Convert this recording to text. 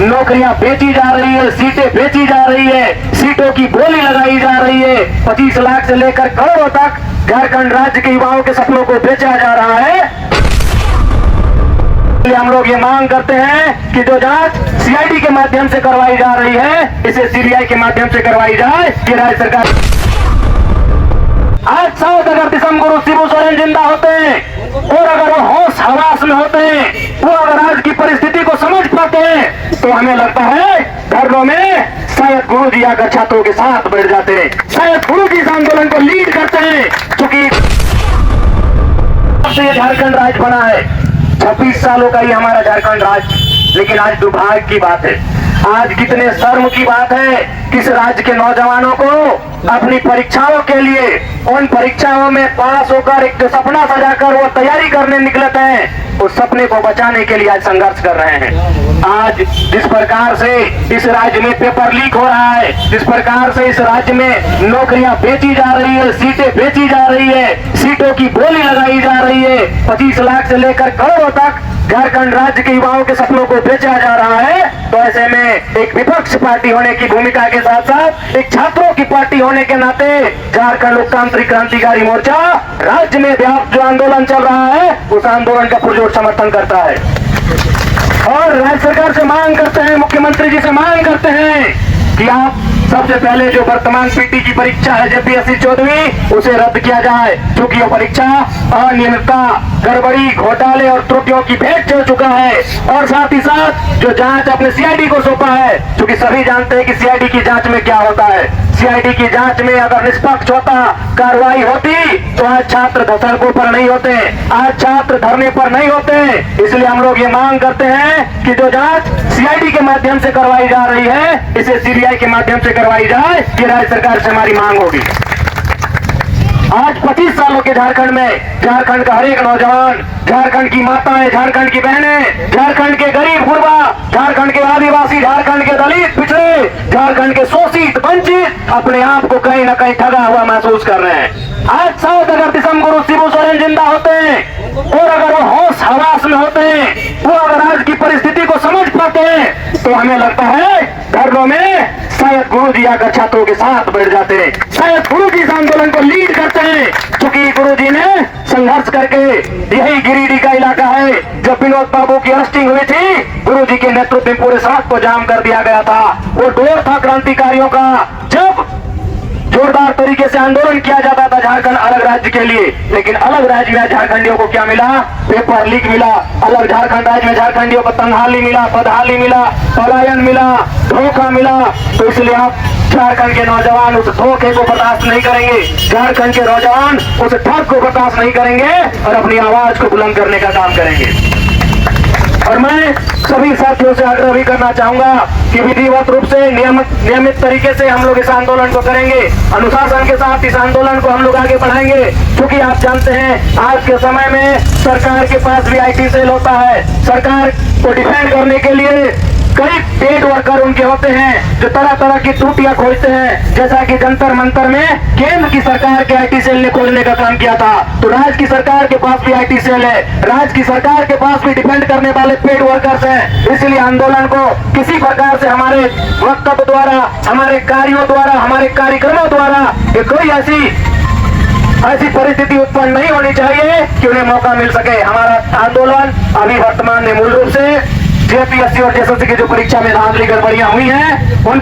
नौकरियां बेची जा रही है, सीटें बेची जा रही है, सीटों की बोली लगाई जा रही है। 25 लाख से लेकर करोड़ों तक झारखंड राज्य के युवाओं के सपनों को बेचा जा रहा है। हम लोग ये मांग करते हैं कि जो जांच सीआईडी के माध्यम से करवाई जा रही है, इसे सीबीआई के माध्यम से करवाई जाए। कि राज्य सरकार आज 7 अगर दिसंबर शिबू सोरेन जिंदा होते हैं और अगर वो होश हवास में होते हैं, वो अगर आज की परिस्थिति को समझ पाते हैं, तो हमें लगता है धरनों में शायद गुरु जी आकर छात्रों के साथ बैठ जाते हैं, शायद गुरु जी इस आंदोलन को लीड करते हैं। क्योंकि ये झारखंड राज्य बना है, 26 सालों का ही हमारा झारखंड राज्य। लेकिन आज दुर्भाग्य की बात है, आज कितने शर्म की बात है, किस राज्य के नौजवानों को अपनी परीक्षाओं के लिए, उन परीक्षाओं में पास होकर एक जो सपना सजाकर वो तैयारी करने निकलते हैं, उस सपने को बचाने के लिए आज संघर्ष कर रहे हैं। आज जिस प्रकार से इस राज्य में पेपर लीक हो रहा है, जिस प्रकार से इस राज्य में नौकरियां बेची जा रही है, सीटें बेची जा रही है, सीटों की बोली लगाई जा रही है, 25 लाख से लेकर करोड़ों तक झारखंड राज्य के युवाओं के सपनों को बेचा जा रहा है, तो ऐसे में एक विपक्ष पार्टी होने की भूमिका के साथ साथ एक छात्रों की पार्टी होने के नाते झारखंड लोकतांत्रिक क्रांतिकारी मोर्चा राज्य में व्याप्त जो आंदोलन चल रहा है, उस आंदोलन का पुरजोर समर्थन करता है। और राज्य सरकार से मांग करते हैं, मुख्यमंत्री जी से मांग करते हैं कि आप सबसे पहले जो वर्तमान पीटी की परीक्षा है जेपीएससी 14वीं, उसे रद्द किया जाए, क्योंकि यह परीक्षा अनियमितता, गड़बड़ी, घोटाले और त्रुटियों की भेंट चढ़ चुका है। और साथ ही साथ जो जांच अपने सीआईडी को सौंपा है, क्योंकि सभी जानते हैं कि सीआईडी की जांच में क्या होता है। सीआईडी की जांच में अगर निष्पक्ष होता, कार्रवाई होती, तो आज छात्र सड़कों पर नहीं होते, आज छात्र धरने पर नहीं होते। इसलिए हम लोग ये मांग करते हैं कि जो जांच सीआईडी के माध्यम से करवाई जा रही है, इसे सीबीआई के माध्यम से करवाई जाए। कि राज्य सरकार से हमारी मांग होगी। आज 25 सालों के झारखंड में झारखंड का हर एक नौजवान, झारखंड की माताएं, झारखंड की बहनें, झारखंड के गरीब गुरबा, झारखंड के आदिवासी, झारखंड के दलित पिछड़े, झारखंड के शोषित वंचित अपने आप को कहीं न कहीं ठगा हुआ महसूस कर रहे हैं। आज 7 अगर दिसंबर शिबू सोरेन जिंदा होते हैं और अगर वो होश हवास में होते हैं, वो अगर आज की परिस्थिति को समझ पाते हैं, तो हमें लगता है धरनों में शायद गुरु जी आकर छात्रों के साथ बैठ जाते हैं, शायद गुरु जी इस आंदोलन को लीड करते हैं। क्योंकि गुरु जी ने संघर्ष करके, यही गिरिडीह का इलाका है, जब विनोद बाबू की अरेस्टिंग हुई थी, गुरु जी के नेतृत्व में पूरे सड़क को जाम कर दिया गया था। वो दौर था क्रांतिकारियों का, जब जोरदार तरीके से आंदोलन किया जाता था झारखंड अलग राज्य के लिए। लेकिन अलग राज्य में झारखंडियों को क्या मिला? पेपर लीक मिला। अलग झारखंड राज्य में झारखंडियों को तंगहाली मिला, बदहाली मिला, पलायन मिला, धोखा मिला। तो इसलिए आप झारखंड के नौजवान उस धोखे को बर्दाश्त नहीं करेंगे, झारखंड के नौजवान उस ठग को बर्दाश्त नहीं करेंगे और अपनी आवाज को बुलंद करने का काम करेंगे। और मैं सभी साथियों से आग्रह भी करना चाहूंगा कि विधिवत रूप से नियमित तरीके से हम लोग इस आंदोलन को करेंगे, अनुशासन के साथ इस आंदोलन को हम लोग आगे बढ़ाएंगे। क्योंकि आप जानते हैं आज के समय में सरकार के पास भी आईटी सेल होता है, सरकार को डिफेंड करने के लिए कई पेड वर्कर उनके होते हैं जो तरह तरह की त्रुटियां खोजते हैं। जैसा कि जंतर मंतर में केंद्र की सरकार के आईटी सेल ने खोजने का काम किया था, तो राज्य की सरकार के पास भी आईटी सेल है, राज्य की सरकार के पास भी डिफेंड करने वाले पेड वर्कर्स हैं। इसलिए आंदोलन को किसी प्रकार से हमारे वक्तव्य द्वारा, हमारे कार्यों द्वारा, हमारे कार्यक्रमों द्वारा कोई ऐसी परिस्थिति उत्पन्न नहीं होनी चाहिए कि उन्हें मौका मिल सके। हमारा आंदोलन अभी वर्तमान में मूल रूप से जेपीएससी और जेएसएससी की जो परीक्षा में धांधली गड़बड़ियां हुई हैं, उन